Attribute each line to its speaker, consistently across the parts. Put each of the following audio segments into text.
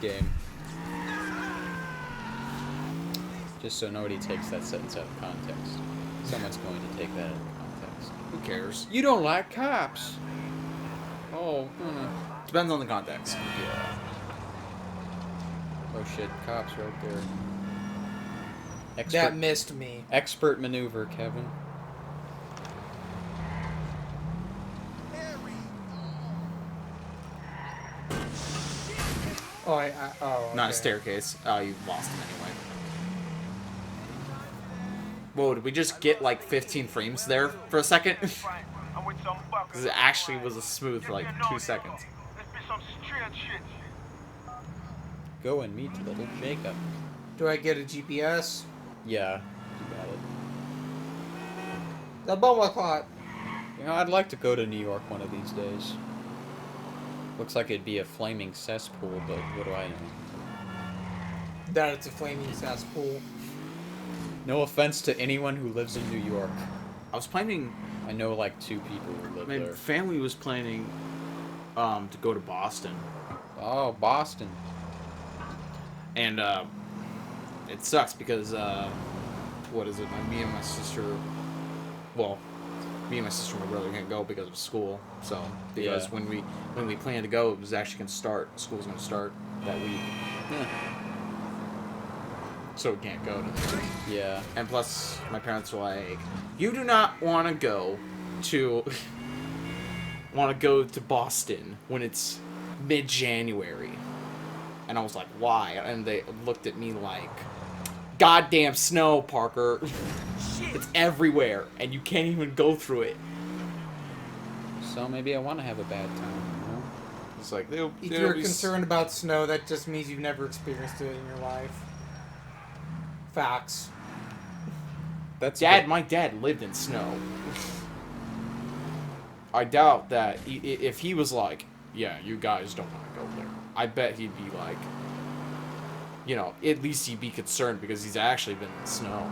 Speaker 1: game. Just so nobody takes that sentence out of context. Someone's going to take that out of context.
Speaker 2: Who cares?
Speaker 1: You don't like cops. Oh,
Speaker 2: Depends on the context.
Speaker 1: yeah. Oh shit, cops right there.
Speaker 3: That missed me.
Speaker 1: Expert maneuver, Kevin.
Speaker 3: Oh, okay.
Speaker 2: Not a staircase. Oh, you lost him anyway. Whoa, did we just get like 15 frames there for a second? Because it actually was a smooth like 2 seconds.
Speaker 1: Go and meet little Jacob.
Speaker 3: Do I get a GPS?
Speaker 1: Yeah, you got it.
Speaker 3: The bomb clot.
Speaker 1: You know, I'd like to go to New York one of these days. Looks like it'd be a flaming cesspool, but what do I know?
Speaker 3: That it's a flaming cesspool.
Speaker 1: No offense to anyone who lives in New York.
Speaker 2: I was planning.
Speaker 1: I know like 2 people who live
Speaker 2: My
Speaker 1: there.
Speaker 2: family was planning to go to Boston,
Speaker 1: Oh, Boston.
Speaker 2: and it sucks because what is it? Me and my sister. Well, me and my sister and my brother can't go because of school. So because
Speaker 1: Yeah.
Speaker 2: when we planned to go, it was actually going to start. School's going to start that week.
Speaker 1: Yeah.
Speaker 2: So we can't go to there.
Speaker 1: Yeah.
Speaker 2: And plus, my parents were like, "You do not want to go to Boston when it's mid-January." And I was like, "Why?" And they looked at me like, "Goddamn snow, Parker! It's everywhere, and you can't even go through it."
Speaker 1: So maybe I want to have a bad time, you know?
Speaker 2: It's like
Speaker 3: If you're concerned about snow, that just means you've never experienced it in your life. Facts.
Speaker 1: That's
Speaker 2: My dad lived in snow. I doubt that if he was like, "Yeah, you guys don't want to go there," I bet he'd be like, you know, at least he'd be concerned because he's actually been in snow.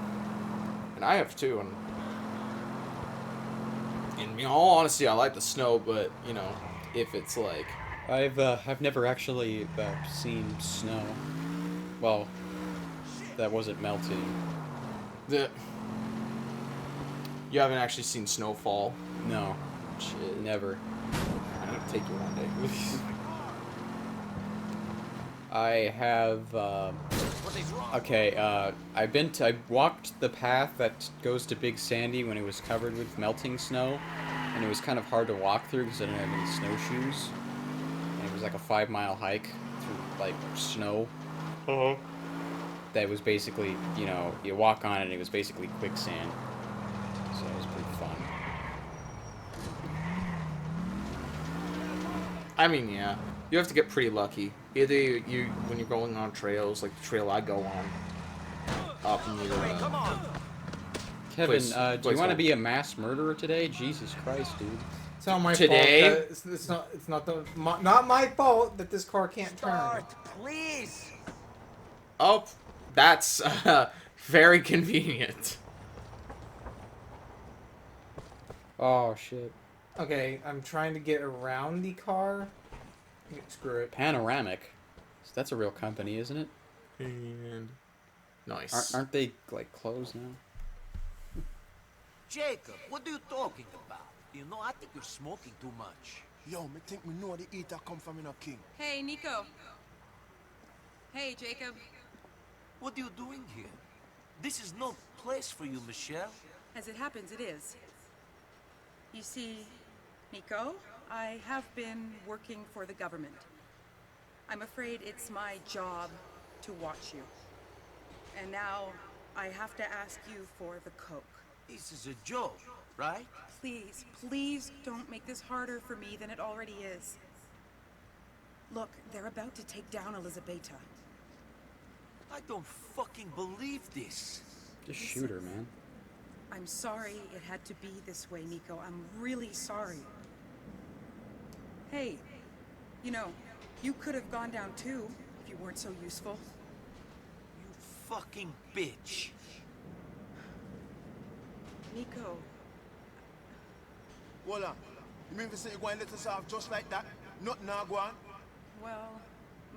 Speaker 2: And I have too, and in all honesty, I like the snow, but, you know, if it's like...
Speaker 1: I've never actually seen snow. Well, that wasn't melting.
Speaker 2: You haven't actually seen snowfall?
Speaker 1: No,
Speaker 2: Shit.
Speaker 1: never.
Speaker 2: I'm gonna take you one day.
Speaker 1: I have, okay, I walked the path that goes to Big Sandy when it was covered with melting snow, and it was kind of hard to walk through because I didn't have any snowshoes. And it was like a 5-mile hike through, like, snow.
Speaker 2: Uh-huh.
Speaker 1: That was basically, you know, you walk on it and it was basically quicksand. So it was pretty fun.
Speaker 2: I mean, yeah. You have to get pretty lucky. Either when you're going on trails, like the trail I go on, up near...
Speaker 1: Kevin,
Speaker 2: Place
Speaker 1: do you want to
Speaker 2: home.
Speaker 1: be a mass murderer today? Jesus Christ, dude.
Speaker 3: It's not my
Speaker 2: Today?
Speaker 3: fault. It's not my fault that this car can't turn.
Speaker 4: Please.
Speaker 2: Oh, that's very convenient.
Speaker 1: Oh, shit.
Speaker 3: Okay, I'm trying to get around the car. Screw it.
Speaker 1: Panoramic. That's a real company, isn't it?
Speaker 2: And nice.
Speaker 1: Aren't they, like, closed now?
Speaker 4: Jacob, what are you talking about? You know, I think you're smoking too much.
Speaker 5: Yo, me think me know the eater come from in a king.
Speaker 6: Hey, Nico. Hey, Jacob.
Speaker 4: What are you doing here? This is no place for you, Michelle.
Speaker 6: As it happens, it is. You see, Nico, I have been working for the government. I'm afraid it's my job to watch you. And now I have to ask you for the coke.
Speaker 4: This is a joke, right?
Speaker 6: Please, please don't make this harder for me than it already is. Look, they're about to take down Elizabeta.
Speaker 4: I don't fucking believe this.
Speaker 1: Just shoot her, man.
Speaker 6: I'm sorry it had to be this way, Nico. I'm really sorry. Hey, you know, you could have gone down too if you weren't so useful.
Speaker 4: You fucking bitch.
Speaker 6: Nico.
Speaker 5: Hold on. You mean to say you're going to let us off just like that? Nothing now go on?
Speaker 6: Well,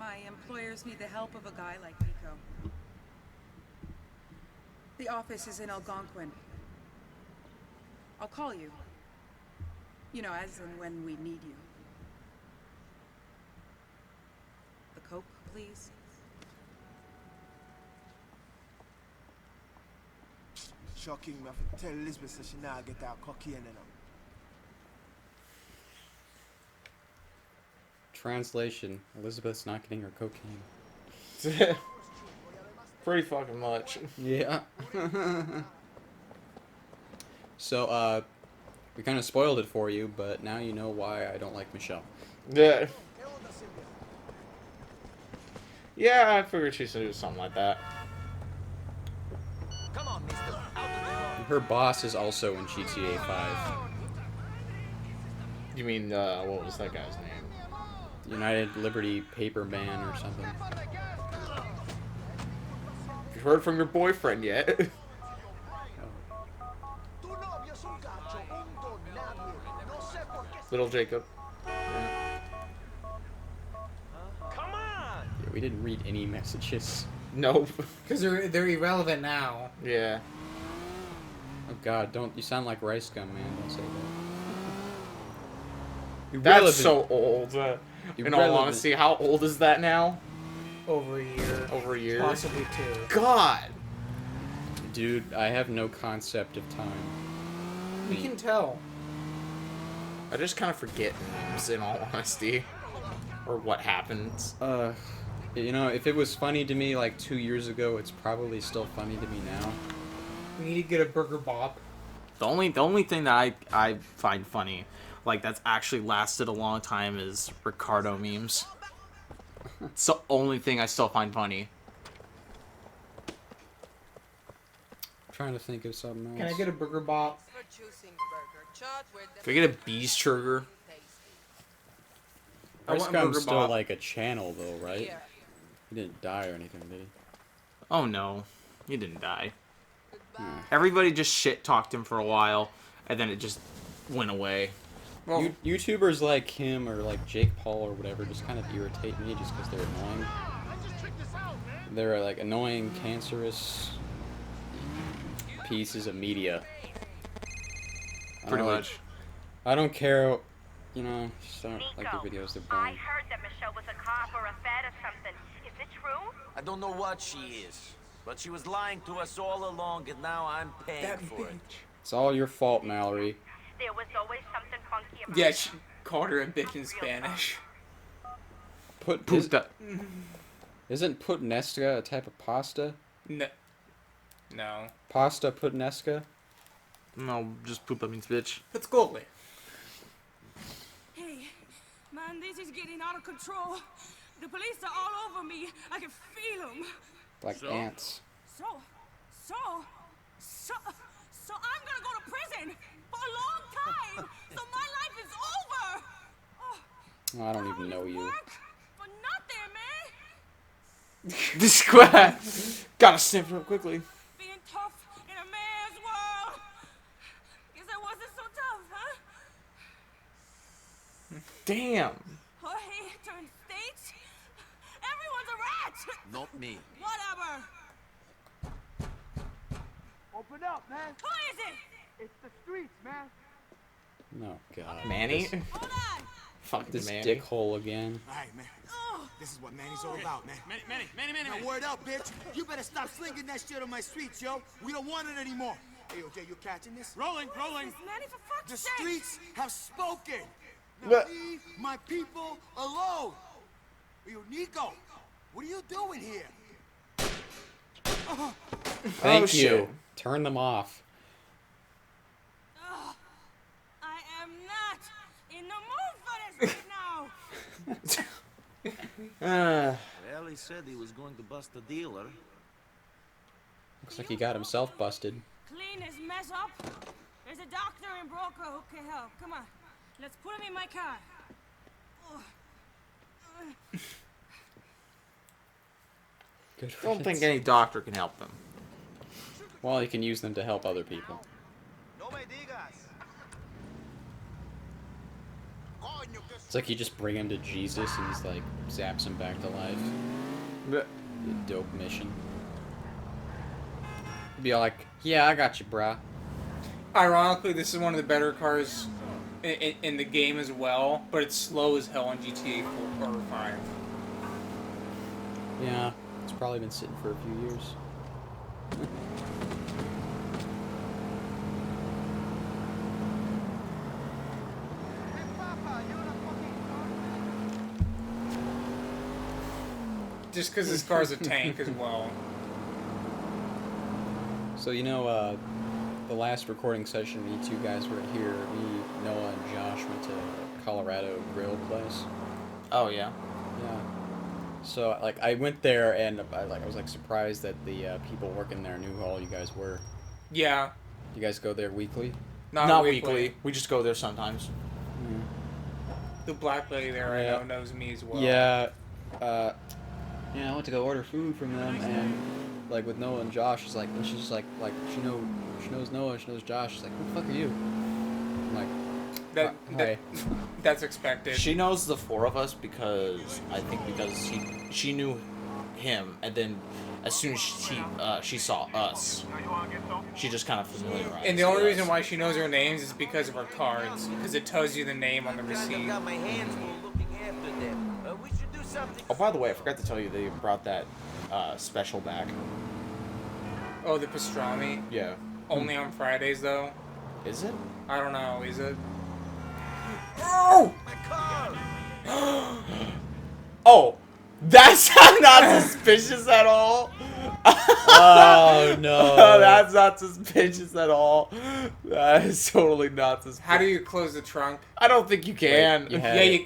Speaker 6: my employers need the help of a guy like Nico. The office is in Algonquin. I'll call you. You know, as and when we need you. The Coke, please.
Speaker 5: Shocking, me have to tell Elizabeth so she not get that cocaine in her.
Speaker 1: Translation: Elizabeth's not getting her cocaine.
Speaker 2: Pretty fucking much.
Speaker 1: Yeah. So, we kind of spoiled it for you, but now you know why I don't like Michelle.
Speaker 2: Yeah. Yeah, I figured she's gonna do something like that.
Speaker 4: Come on, mister. Out of the road.
Speaker 1: Her boss is also in GTA 5.
Speaker 2: You mean, what was that guy's name?
Speaker 1: United Liberty Paper Man or something.
Speaker 2: You heard from your boyfriend yet? Little Jacob.
Speaker 4: Come on!
Speaker 1: Yeah, we didn't read any messages.
Speaker 2: Nope.
Speaker 3: Because they're irrelevant now.
Speaker 2: Yeah.
Speaker 1: Oh god, don't, you sound like Rice Gum, man, don't say that.
Speaker 2: That's so old. In all
Speaker 1: Irrelevant.
Speaker 2: honesty, how old is that now?
Speaker 3: Over a year.
Speaker 2: Over a year?
Speaker 3: Possibly 2.
Speaker 2: God!
Speaker 1: Dude, I have no concept of time.
Speaker 3: We can tell.
Speaker 2: I just kind of forget names, in all honesty. Or what happens.
Speaker 1: You know, if it was funny to me like 2 years ago, it's probably still funny to me now.
Speaker 3: We need to get a burger bop.
Speaker 2: The only thing that I find funny, like that's actually lasted a long time, is Ricardo memes. It's the only thing I still find funny.
Speaker 1: I'm trying to think of something else.
Speaker 3: Can I get a burger bop?
Speaker 2: If I get a Beast-Trigger,
Speaker 3: I
Speaker 1: Rice
Speaker 3: want
Speaker 1: Gum's
Speaker 3: Burger
Speaker 1: still
Speaker 3: Bop.
Speaker 1: like a channel though, right? He didn't die or anything, did he?
Speaker 2: oh no, he didn't die. Everybody just shit-talked him for a while, and then it just went away.
Speaker 3: Well,
Speaker 1: YouTubers like him or like Jake Paul or whatever just kind of irritate me just because they're annoying. They're like annoying, cancerous pieces of media. I
Speaker 2: Pretty
Speaker 1: don't
Speaker 2: much.
Speaker 1: I don't care, you know, just don't like the videos they're
Speaker 7: I
Speaker 1: boring.
Speaker 7: heard that Michelle was a cop or a fed or something. Is it true?
Speaker 4: I don't know what she is, but she was lying to us all along, and now I'm paying
Speaker 3: that
Speaker 4: for it.
Speaker 3: bitch.
Speaker 1: It's all your fault, Mallory.
Speaker 7: There was always something funky about
Speaker 3: Yeah,
Speaker 7: her.
Speaker 3: she called her a bitch in Spanish.
Speaker 2: Puta.
Speaker 1: Isn't puttanesca a type of pasta?
Speaker 3: No. No.
Speaker 1: Pasta puttanesca?
Speaker 2: No, just puta means bitch.
Speaker 3: Let's go.
Speaker 8: Hey, man, this is getting out of control. The police are all over me. I can feel them.
Speaker 1: Like ants.
Speaker 8: So I'm gonna go to prison for a long time. So my life is over. Oh,
Speaker 1: I don't even know you.
Speaker 8: work for nothing, man.
Speaker 2: This squad gotta snip real quickly.
Speaker 8: Being tough in a man's world. Guess I wasn't so tough, huh?
Speaker 2: Damn.
Speaker 8: Jorge turned states. Everyone's a rat.
Speaker 4: Not me.
Speaker 8: Whatever.
Speaker 5: Open up, man.
Speaker 8: Who is it?
Speaker 5: It's the streets, man.
Speaker 1: No, God.
Speaker 2: Manny?
Speaker 8: Hold on.
Speaker 2: Fucking
Speaker 1: This
Speaker 2: Manny.
Speaker 1: dickhole again.
Speaker 5: All right, man.
Speaker 8: Oh.
Speaker 5: This is what Manny's all about, man.
Speaker 9: Manny.
Speaker 5: Now, word up, bitch. You better stop slinging that shit on my streets, yo. We don't want it anymore. Hey, OJ, you catching this?
Speaker 9: Rolling.
Speaker 8: This Manny, for fuck's
Speaker 5: The
Speaker 8: sake.
Speaker 5: streets have spoken. Now
Speaker 2: What?
Speaker 5: leave my people alone. Yo, Nico, what are you doing here?
Speaker 1: Thank you.
Speaker 2: shit.
Speaker 1: Turn them off.
Speaker 8: I am not in the mood for this right now.
Speaker 4: Well, he said he was going to bust a dealer.
Speaker 1: Looks like he got himself busted.
Speaker 8: Clean this mess up. There's a doctor and broker who can help. Come on, let's put him in my car.
Speaker 1: Good
Speaker 2: I don't think
Speaker 1: riddance.
Speaker 2: any doctor can help them.
Speaker 1: Well, you can use them to help other people.
Speaker 5: No me digas.
Speaker 1: It's like you just bring him to Jesus and he's like zaps him back to life. A dope mission. Be all like, yeah, I got you, brah.
Speaker 3: Ironically, this is one of the better cars in the game as well, but it's slow as hell on GTA 4 or 5.
Speaker 1: Yeah, it's probably been sitting for a few years.
Speaker 3: Just because this car's a tank as well.
Speaker 1: So, you know, the last recording session, you two guys were here. Me, Noah, and Josh went to Colorado Grill place.
Speaker 2: Oh yeah.
Speaker 1: Yeah. So, like, I went there and I was like surprised that the people working there knew who all you guys were.
Speaker 3: Yeah.
Speaker 1: You guys go there weekly?
Speaker 2: Not weekly. We just go there sometimes.
Speaker 3: The black lady there I
Speaker 1: Yeah.
Speaker 3: know knows me as well.
Speaker 1: Yeah. Yeah, I went to go order food from them, and like with Noah and Josh, she's like, and she's just like she knows Noah, she knows Josh. She's like, who the fuck are you? I'm like, hi.
Speaker 3: That's expected.
Speaker 2: She knows the four of us because I think because she knew him, and then as soon as she saw us, she just kind of familiarized.
Speaker 3: And the only
Speaker 2: with
Speaker 3: reason
Speaker 2: us.
Speaker 3: why she knows our names is because of our cards, because it tells you the name on the
Speaker 4: I
Speaker 3: receipt.
Speaker 4: got my hands full looking after them. We should do something.
Speaker 2: Oh, by the way, I forgot to tell you they brought that special back.
Speaker 3: Oh, the pastrami.
Speaker 2: Yeah.
Speaker 3: Only on Fridays though.
Speaker 2: Is it?
Speaker 3: I don't know. Is it?
Speaker 2: Oh!
Speaker 4: My car.
Speaker 2: Oh! That's not suspicious at all.
Speaker 1: Oh no.
Speaker 2: That's not suspicious at all. That is totally not suspicious.
Speaker 3: How do you close the trunk?
Speaker 2: I don't think you can.
Speaker 1: Wait, you have
Speaker 3: Yeah,
Speaker 1: it.
Speaker 3: you.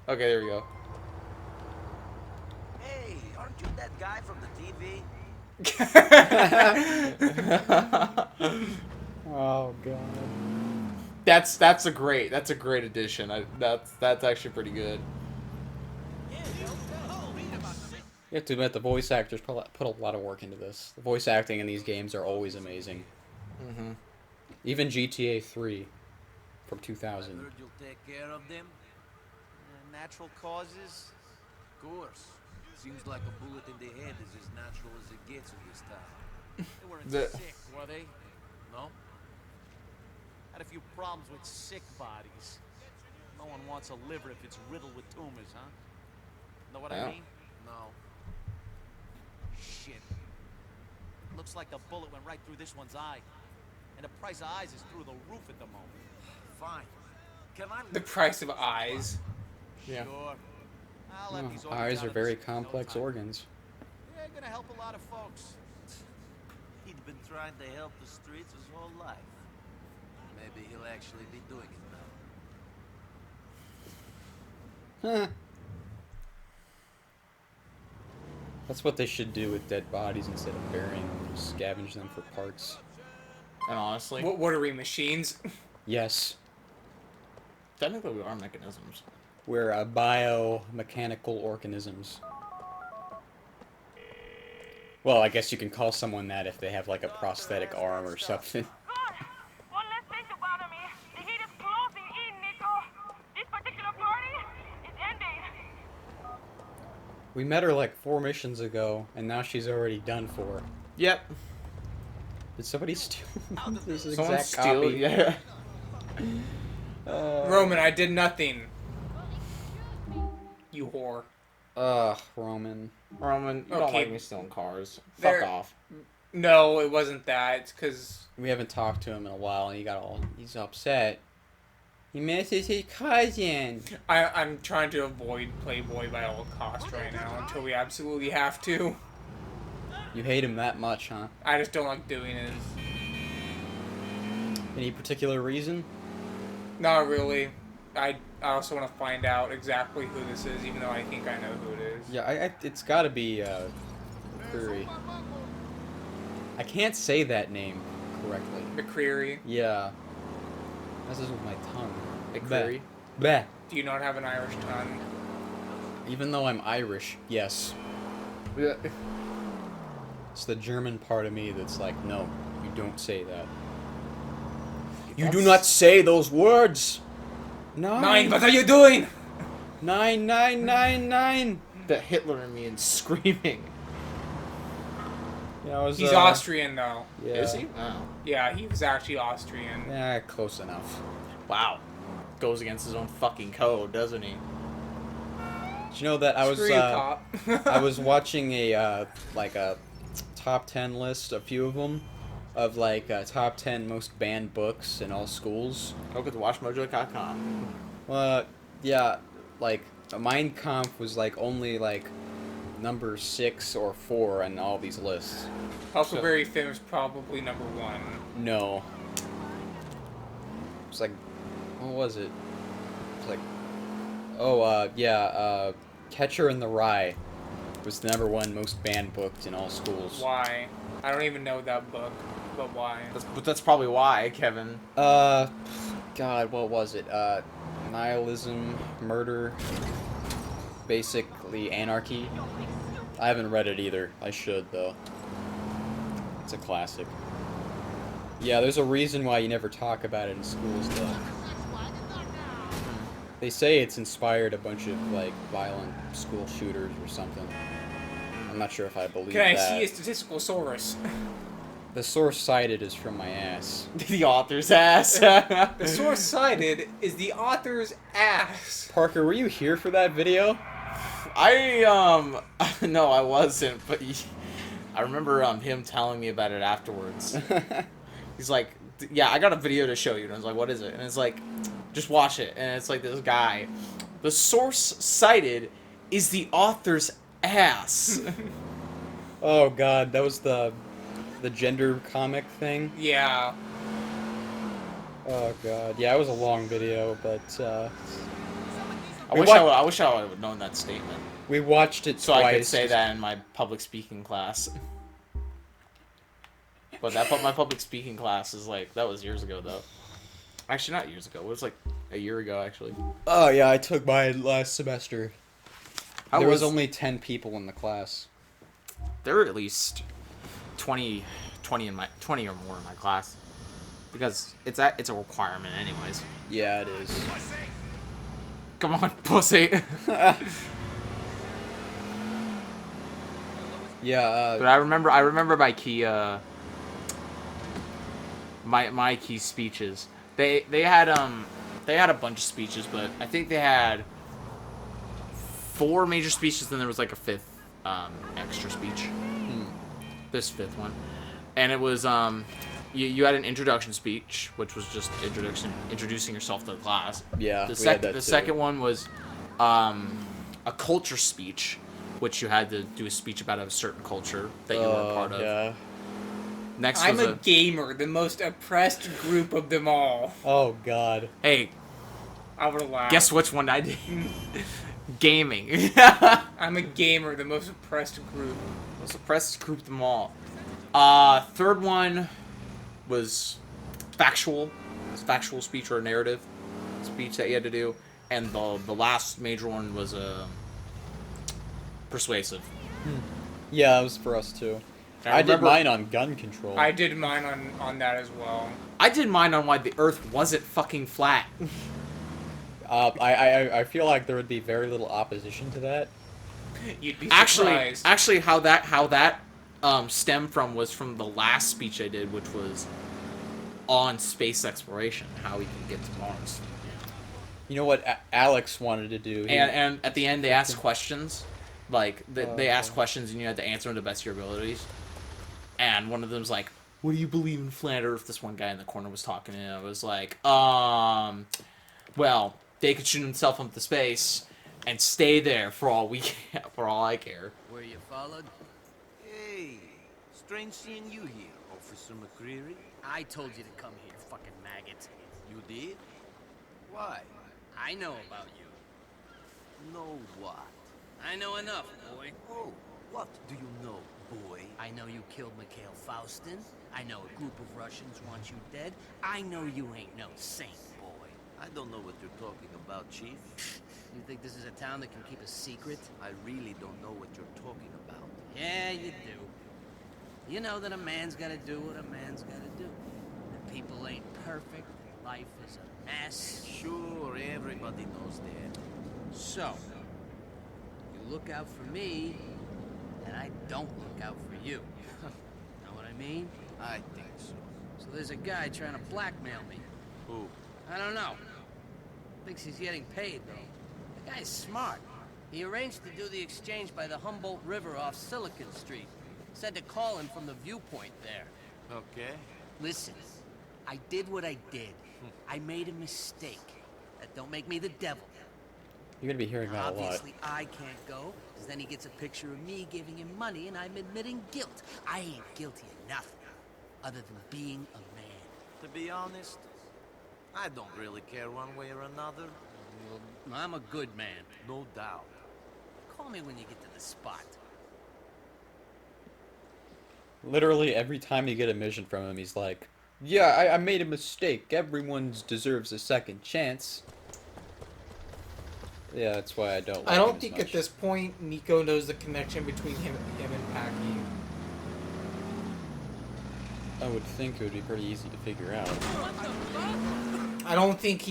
Speaker 2: Okay, there we go.
Speaker 4: Hey, aren't you that guy from the TV?
Speaker 1: Oh god.
Speaker 2: That's a great addition. That's actually pretty good.
Speaker 1: You have to admit the voice actors put a lot of work into this. The voice acting in these games are always amazing.
Speaker 2: Mm-hmm.
Speaker 1: Even GTA 3 from 2000.
Speaker 4: Heard you'll take care of them. Natural causes? Of course. Seems like a bullet in the head is as natural as it gets in this town.
Speaker 9: They weren't
Speaker 2: The-
Speaker 9: sick, were they?
Speaker 4: No?
Speaker 9: Had a few problems with sick bodies. No one wants a liver if it's riddled with tumors, huh? Know what
Speaker 2: Yeah.
Speaker 9: I mean?
Speaker 4: No.
Speaker 9: Shit. Looks like the bullet went right through this one's eye. And the price of eyes is through the roof at the moment.
Speaker 4: Fine. Can I
Speaker 3: The price of eyes.
Speaker 2: Yeah.
Speaker 9: Sure. I'll have these organs
Speaker 1: Eyes
Speaker 9: out
Speaker 1: are
Speaker 9: of
Speaker 1: very
Speaker 9: the street in no
Speaker 1: complex
Speaker 9: time.
Speaker 1: organs.
Speaker 9: Yeah, gonna help a lot of folks.
Speaker 4: He'd been trying to help the streets his whole life. Maybe he'll actually be doing it now.
Speaker 1: Huh. That's what they should do with dead bodies instead of burying them. Just scavenge them for parts.
Speaker 2: And honestly,
Speaker 3: What are we, machines?
Speaker 1: Yes.
Speaker 2: technically we are mechanisms.
Speaker 1: We're biomechanical organisms. Well, I guess you can call someone that if they have like a prosthetic arm or something.
Speaker 7: Good. One less thing to bother me. The heat is closing in, Nico. This particular party is ending.
Speaker 1: We met her like 4 missions ago, and now she's already done for.
Speaker 2: Yep.
Speaker 1: Did somebody steal this
Speaker 2: Someone
Speaker 1: exact
Speaker 2: steal.
Speaker 1: copy?
Speaker 2: Yeah.
Speaker 3: Roman, I did nothing. You whore.
Speaker 1: Ugh, Roman.
Speaker 2: Roman, you don't
Speaker 3: Okay.
Speaker 2: like me stealing cars.
Speaker 3: There-
Speaker 2: Fuck off.
Speaker 3: No, it wasn't that. It's because
Speaker 1: We haven't talked to him in a while, and he's upset. He misses his cousin.
Speaker 3: I'm trying to avoid Playboy by all costs right now until we absolutely have to.
Speaker 1: You hate him that much, huh?
Speaker 3: I just don't like doing it.
Speaker 1: Any particular reason?
Speaker 3: Not really. I also want to find out exactly who this is, even though I think I know who it is.
Speaker 1: Yeah, it's gotta be, McCreary. I can't say that name correctly.
Speaker 3: McCreary.
Speaker 1: Yeah. That's just with my tongue.
Speaker 2: McCreary?
Speaker 1: Bleh.
Speaker 3: Do you not have an Irish tongue?
Speaker 1: Even though I'm Irish, yes.
Speaker 2: Yeah.
Speaker 1: It's the German part of me that's like, no, you don't say that. You do not say those words!
Speaker 3: Nine, what are you doing?
Speaker 1: 9
Speaker 2: The Hitler in me and screaming.
Speaker 1: Yeah, I was.
Speaker 3: He's Austrian though.
Speaker 1: Yeah.
Speaker 2: Is he? Oh.
Speaker 3: Yeah, he was actually Austrian.
Speaker 1: Yeah, close enough.
Speaker 2: Wow. Goes against his own fucking code, doesn't he?
Speaker 1: Did you know that I was
Speaker 3: Screw you, cop.
Speaker 1: I was watching a like a top 10 list, a few of them, of like top 10 most banned books in all schools.
Speaker 2: Look at watchmojo.com.
Speaker 1: Yeah, like Mein Kampf was like only like number 6 or 4 on all these lists.
Speaker 3: Huckleberry Finn was probably number 1.
Speaker 1: No. It's like, what was it? It's like, Catcher in the Rye was the number 1 most banned book in all schools.
Speaker 3: Why? I don't even know that book, but why?
Speaker 2: But that's probably why, Kevin.
Speaker 1: God, what was it? Nihilism, murder, basically anarchy. I haven't read it either. I should, though. It's a classic. Yeah, there's a reason why you never talk about it in schools, though. They say it's inspired a bunch of, like, violent school shooters or something. I'm not sure if I believe
Speaker 3: Can I
Speaker 1: that.
Speaker 3: see a statistical source?
Speaker 1: The source cited is from my ass.
Speaker 2: The author's ass.
Speaker 3: The source cited is the author's ass.
Speaker 1: Parker, were you here for that video?
Speaker 2: No, I wasn't, but I remember him telling me about it afterwards. He's like, yeah, I got a video to show you. And I was like, what is it? And it's like, just watch it. And it's like this guy. The source cited is the author's ass.
Speaker 1: Oh god, that was the gender comic thing?
Speaker 3: Yeah.
Speaker 1: Oh god. Yeah, it was a long video, but
Speaker 2: I wish I would have known that statement.
Speaker 1: we watched it
Speaker 2: So
Speaker 1: twice.
Speaker 2: I could say that in my public speaking class. But my public speaking class is like, that was years ago though. Actually, not years ago. It was like a year ago actually.
Speaker 1: Oh yeah, I took mine last semester.
Speaker 2: There
Speaker 1: There was only 10 people in the class.
Speaker 2: There were at least 20 or more in my class. Because it's a requirement anyways.
Speaker 1: Yeah, it is.
Speaker 2: Come on, pussy.
Speaker 1: Yeah,
Speaker 2: But I remember my key my key speeches. They had a bunch of speeches, but I think they had 4 major speeches, then there was like a 5th extra speech. This 5th one. And it was you had an introduction speech, which was just introducing yourself to the class.
Speaker 1: Yeah,
Speaker 2: The
Speaker 1: we had that
Speaker 2: the
Speaker 1: too.
Speaker 2: second one was a culture speech, which you had to do a speech about a certain culture that you were a part of.
Speaker 1: Yeah.
Speaker 2: Next
Speaker 3: I'm
Speaker 2: was
Speaker 3: a gamer, the most oppressed group of them all.
Speaker 1: Oh god.
Speaker 2: hey,
Speaker 3: I would have laughed.
Speaker 2: guess which one I did? Gaming.
Speaker 3: I'm a gamer, the most oppressed group.
Speaker 2: Most oppressed group of them all. Third one was factual. It's factual speech or a narrative speech that you had to do. And the last major one was persuasive.
Speaker 1: Yeah, it was for us too. I did
Speaker 2: remember-
Speaker 1: mine on gun control.
Speaker 3: I did mine on that as well.
Speaker 2: I did mine on why the Earth wasn't fucking flat.
Speaker 1: I feel like there would be very little opposition to that.
Speaker 3: You'd be
Speaker 2: Actually,
Speaker 3: surprised.
Speaker 2: how that stemmed was from the last speech I did, which was on space exploration, how we can get to Mars.
Speaker 1: You know what Alex wanted to do?
Speaker 2: And at the end, they asked questions. Like, they asked questions, and you had to answer them to the best of your abilities. And one of them was like, what do you believe in flat Earth? This one guy in the corner was talking, and I was like, well, they could shoot himself into space and stay there for all I care.
Speaker 4: Were you followed? Hey, strange seeing you here, Officer McCreary. I told you to come here, fucking maggot. You did? Why? I know about you. Know what? I know enough, boy. Oh, what do you know, boy? I know you killed Mikhail Faustin. I know a group of Russians want you dead. I know you ain't no saint, boy. I don't know what you're talking about, Chief. You think this is a town that can keep a secret? I really don't know what you're talking about. Yeah, you do. You know that a man's gotta do what a man's gotta do. That people ain't perfect. life is a mess. Sure, everybody knows that. So, you look out for me, and I don't look out for you. Know what I mean? I think so. So there's a guy trying to blackmail me. Who? I don't know. Thinks he's getting paid, though. The guy's smart. He arranged to do the exchange by the Humboldt River off Silicon Street. Said to call him from the viewpoint there. Okay. Listen, I did what I did. I made a mistake. That don't make me the devil.
Speaker 1: You're gonna be hearing that a lot.
Speaker 4: Obviously, I can't go, because then he gets a picture of me giving him money and I'm admitting guilt. I ain't guilty of nothing, other than being a man. To be honest, I don't really care one way or another. Well, I'm a good man. No doubt. Call me when you get to the spot.
Speaker 1: Literally every time you get a mission from him, he's like, yeah, I made a mistake. Everyone deserves a second chance. Yeah, that's why I don't like
Speaker 3: I don't
Speaker 1: him as
Speaker 3: think
Speaker 1: much.
Speaker 3: at this point Nico knows the connection between him and Packy.
Speaker 1: I would think it would be pretty easy to figure out.
Speaker 3: I don't think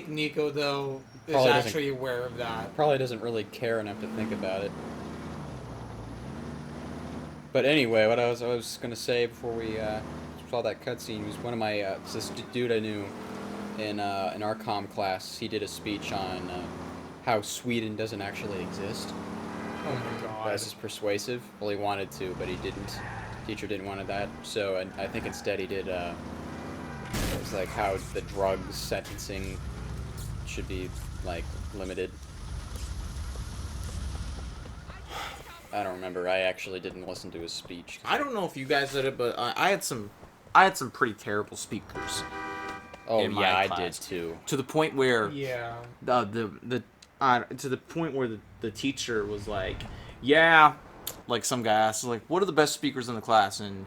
Speaker 3: Nico though is
Speaker 1: Probably doesn't-
Speaker 3: actually aware of that.
Speaker 1: Probably doesn't really care enough to think about it. But anyway, what I was gonna say before we saw that cutscene was one of my this dude I knew in our comm class. He did a speech on how Sweden doesn't actually exist.
Speaker 3: Oh my god.
Speaker 1: This is persuasive. Well, he wanted to, but he didn't. Teacher didn't want that, so I think instead he did. It was like how the drug sentencing should be like limited. I don't remember. I actually didn't listen to his speech.
Speaker 2: I don't know if you guys did it, but I had some pretty terrible speakers.
Speaker 1: Oh
Speaker 2: in my
Speaker 1: yeah, I
Speaker 2: class.
Speaker 1: did too.
Speaker 2: To the point where
Speaker 3: Yeah.
Speaker 2: to the point where the teacher was like, yeah, like some guy asked, like, what are the best speakers in the class? And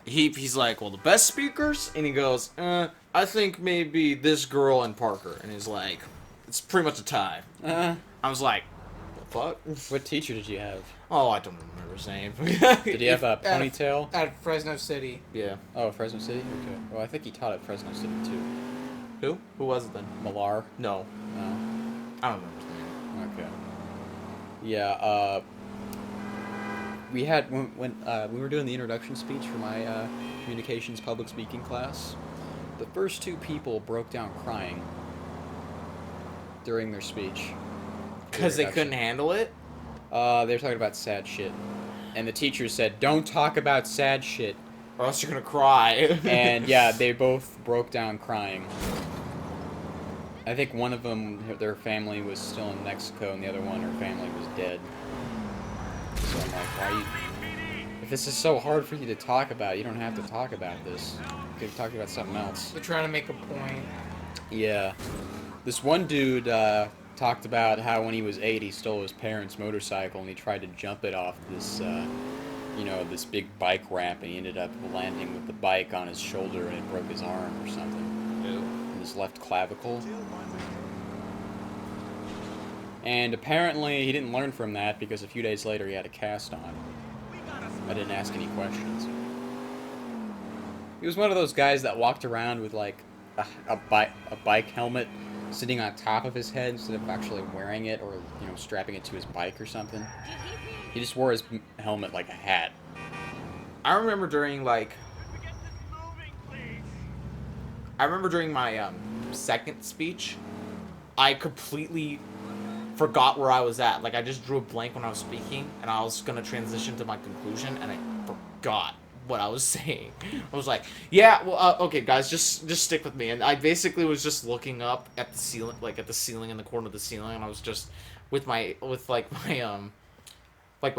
Speaker 2: he's like, well, the best speakers, and he goes, I think maybe this girl and Parker, and he's like, it's pretty much a tie. I was like, what the fuck?
Speaker 1: What teacher did you have?
Speaker 2: Oh, I don't remember his name.
Speaker 1: Did he have a ponytail?
Speaker 3: At Fresno City.
Speaker 2: Yeah.
Speaker 1: Oh, Fresno City? Okay. Well, I think he taught at Fresno City too.
Speaker 2: Who? Who was it then?
Speaker 1: Millar?
Speaker 2: No.
Speaker 1: No.
Speaker 2: I don't remember his name.
Speaker 1: Okay. Yeah, we had, when we were doing the introduction speech for my communications public speaking class, the first two people broke down crying during their speech.
Speaker 2: Because they couldn't handle it?
Speaker 1: They were talking about sad shit. And the teacher said, don't talk about sad shit.
Speaker 2: Or else you're gonna cry.
Speaker 1: And yeah, they both broke down crying. I think one of them, their family was still in Mexico, and the other one, her family was dead. So I'm like, why you... If this is so hard for you to talk about, you don't have to talk about this. You could have talked about something else.
Speaker 3: They're trying to make a point.
Speaker 1: Yeah. This one dude talked about how when he was 8, he stole his parents' motorcycle, and he tried to jump it off this, this big bike ramp, and he ended up landing with the bike on his shoulder, and it broke his arm or something. In his left clavicle. And apparently he didn't learn from that because a few days later he had a cast on. I didn't ask any questions. He was one of those guys that walked around with like a bike helmet sitting on top of his head instead of actually wearing it or strapping it to his bike or something. He just wore his helmet like a hat.
Speaker 2: I remember during my second speech, I completely forgot where I was at. Like, I just drew a blank when I was speaking, and I was gonna transition to my conclusion, and I forgot what I was saying. I was like, yeah, well, okay, guys, just stick with me. And I basically was just looking up at the ceiling, like at the ceiling in the corner of the ceiling, and I was just with my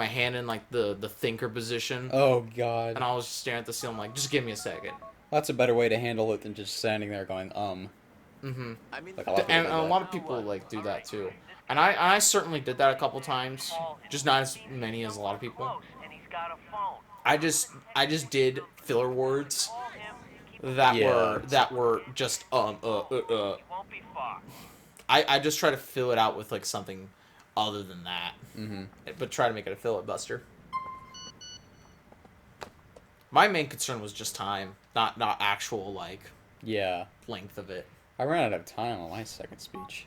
Speaker 2: hand in like the thinker position.
Speaker 1: Oh god.
Speaker 2: And I was just staring at the ceiling, like, just give me a second.
Speaker 1: That's a better way to handle it than just standing there going,
Speaker 2: Mm-hmm.
Speaker 1: Like a lot of people
Speaker 2: And
Speaker 1: do
Speaker 2: a
Speaker 1: that.
Speaker 2: lot of people like do that too. And I certainly did that a couple times, just not as many as a lot of people. I just did filler words that were just I just try to fill it out with like something other than that.
Speaker 1: Mm-hmm.
Speaker 2: But try to make it a filibuster. My main concern was just time, not actual like
Speaker 1: Yeah.
Speaker 2: length of it.
Speaker 1: I ran out of time on my second speech.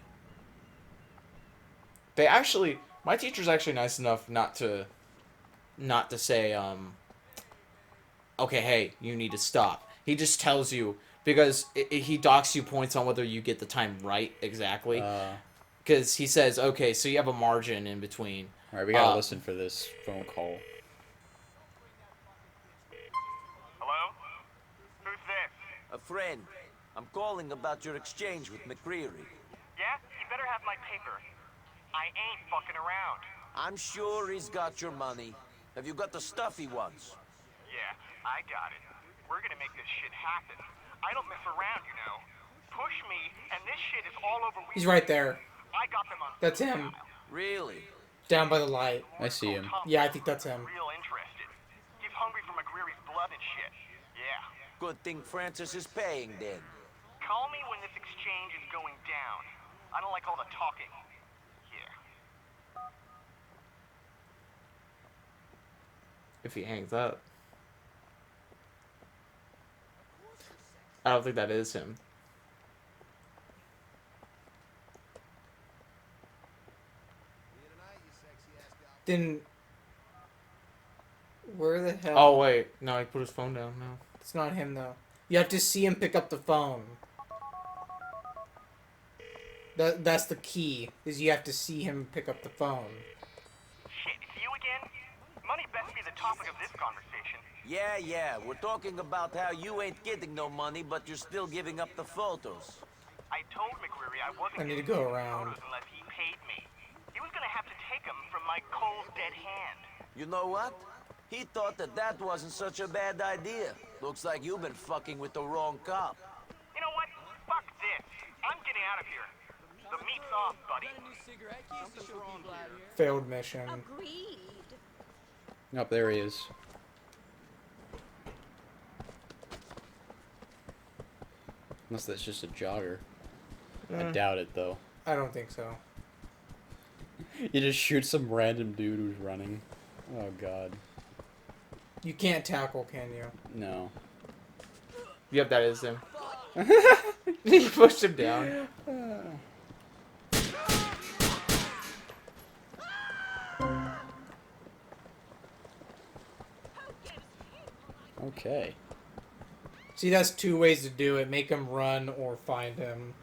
Speaker 2: They actually, my teacher's actually nice enough not to say, okay, hey, you need to stop. He just tells you, because he docks you points on whether you get the time right exactly. Because he says, okay, so you have a margin in between.
Speaker 1: Alright, we gotta listen for this phone call.
Speaker 7: Hello? Who's this?
Speaker 4: A friend. I'm calling about your exchange with McCreary.
Speaker 7: Yeah? You better have my paper. I ain't fucking around.
Speaker 4: I'm sure he's got your money. Have you got the stuff he wants?
Speaker 7: Yeah, I got it. We're gonna make this shit happen. I don't mess around, you know. Push me, and this shit is all over.
Speaker 3: He's right there.
Speaker 7: I got them on.
Speaker 3: That's him.
Speaker 4: Really?
Speaker 3: Down by the light.
Speaker 1: I see him.
Speaker 3: Yeah, I think that's him.
Speaker 7: Real interested. He's hungry for McCreary's blood and shit. Yeah.
Speaker 4: Good thing Francis is paying then.
Speaker 7: Call me when this exchange is going down. I don't like all the talking. Yeah.
Speaker 2: If he hangs up. I don't think that is him.
Speaker 3: Then where the hell?
Speaker 2: Oh wait, no, he put his phone down now.
Speaker 3: It's not him though. You have to see him pick up the phone. That's the key. Is you have to see him pick up the phone.
Speaker 7: Shit, it's you again? Money best be the topic of this conversation.
Speaker 4: Yeah, we're talking about how you ain't getting no money, but you're still giving up the photos.
Speaker 7: I told McCreary I wasn't
Speaker 3: I need to
Speaker 7: getting
Speaker 3: go
Speaker 7: these
Speaker 3: around.
Speaker 7: photos unless he paid me. He was gonna have to take them from my cold dead hand.
Speaker 4: You know what? He thought that wasn't such a bad idea. Looks like you've been fucking with the wrong cop.
Speaker 7: You know what? Fuck this. I'm getting out of here. The meat's off, buddy.
Speaker 3: Failed mission.
Speaker 8: Agreed.
Speaker 1: Oh, there he is. Unless that's just a jogger. I doubt it, though.
Speaker 3: I don't think so.
Speaker 1: You just shoot some random dude who's running. Oh, God.
Speaker 3: You can't tackle, can you?
Speaker 1: No.
Speaker 2: Yep, that is him. He pushed him down.
Speaker 1: Okay.
Speaker 3: See, that's two ways to do it. Make him run or find him.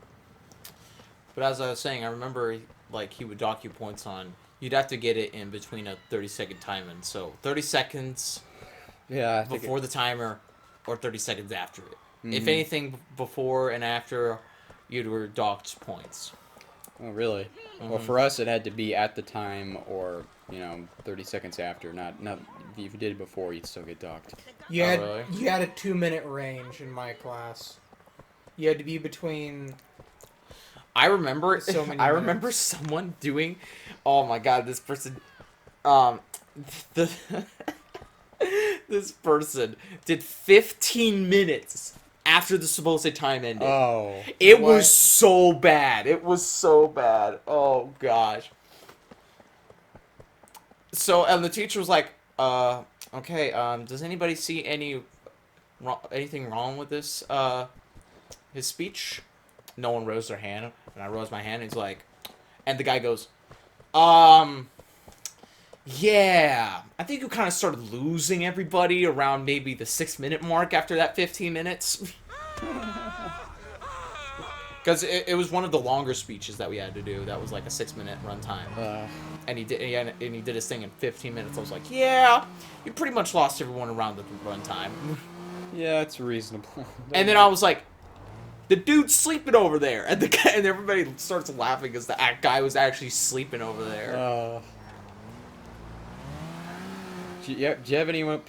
Speaker 2: But as I was saying, I remember like he would dock you points on. You'd have to get it in between a 30-second timer. So 30 seconds
Speaker 1: Yeah,
Speaker 2: before the timer, or 30 seconds after it. If anything before and after, you were docked points.
Speaker 1: Oh, really? Well, for us, it had to be at the time or, 30 seconds after. Not if you did it before, you'd still get docked.
Speaker 3: You had
Speaker 2: really?
Speaker 3: you had a 2-minute range in my class. You had to be between.
Speaker 2: I remember
Speaker 3: So many
Speaker 2: I remember
Speaker 3: minutes.
Speaker 2: someone doing, oh my god, this person the this person did 15 minutes after the supposed time ended.
Speaker 1: Oh.
Speaker 2: It
Speaker 3: What?
Speaker 2: was so bad. It was so bad. Oh gosh. So and the teacher was like, okay, does anybody see anything wrong with this his speech? No one rose their hand, and I rose my hand, and he's like, and the guy goes, yeah, I think you kind of started losing everybody around maybe the 6-minute mark after that 15 minutes. Because it was one of the longer speeches that we had to do. That was like a 6-minute runtime. And he did his thing in 15 minutes. I was like, yeah, you pretty much lost everyone around the runtime.
Speaker 1: Yeah, it's reasonable.
Speaker 2: And then I was like, the dude's sleeping over there, and and everybody starts laughing because the guy was actually sleeping over there.
Speaker 1: Do you have anyone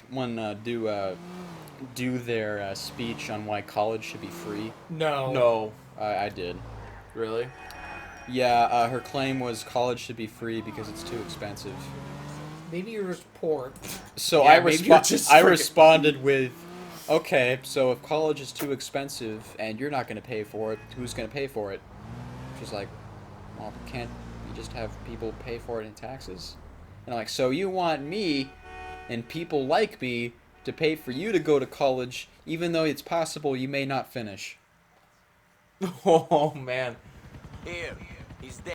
Speaker 1: do their speech on why college should be free?
Speaker 3: No.
Speaker 2: No,
Speaker 1: I did.
Speaker 2: really?
Speaker 1: Yeah, her claim was college should be free because it's too expensive.
Speaker 3: Maybe you're just poor.
Speaker 1: So
Speaker 2: Yeah, maybe you're just freaking-
Speaker 1: responded with, okay, so if college is too expensive and you're not going to pay for it, who's going to pay for it? She's like, well, can't you just have people pay for it in taxes? And I'm like, so you want me and people like me to pay for you to go to college, even though it's possible you may not finish.
Speaker 2: Oh man.
Speaker 4: Here, he's dead.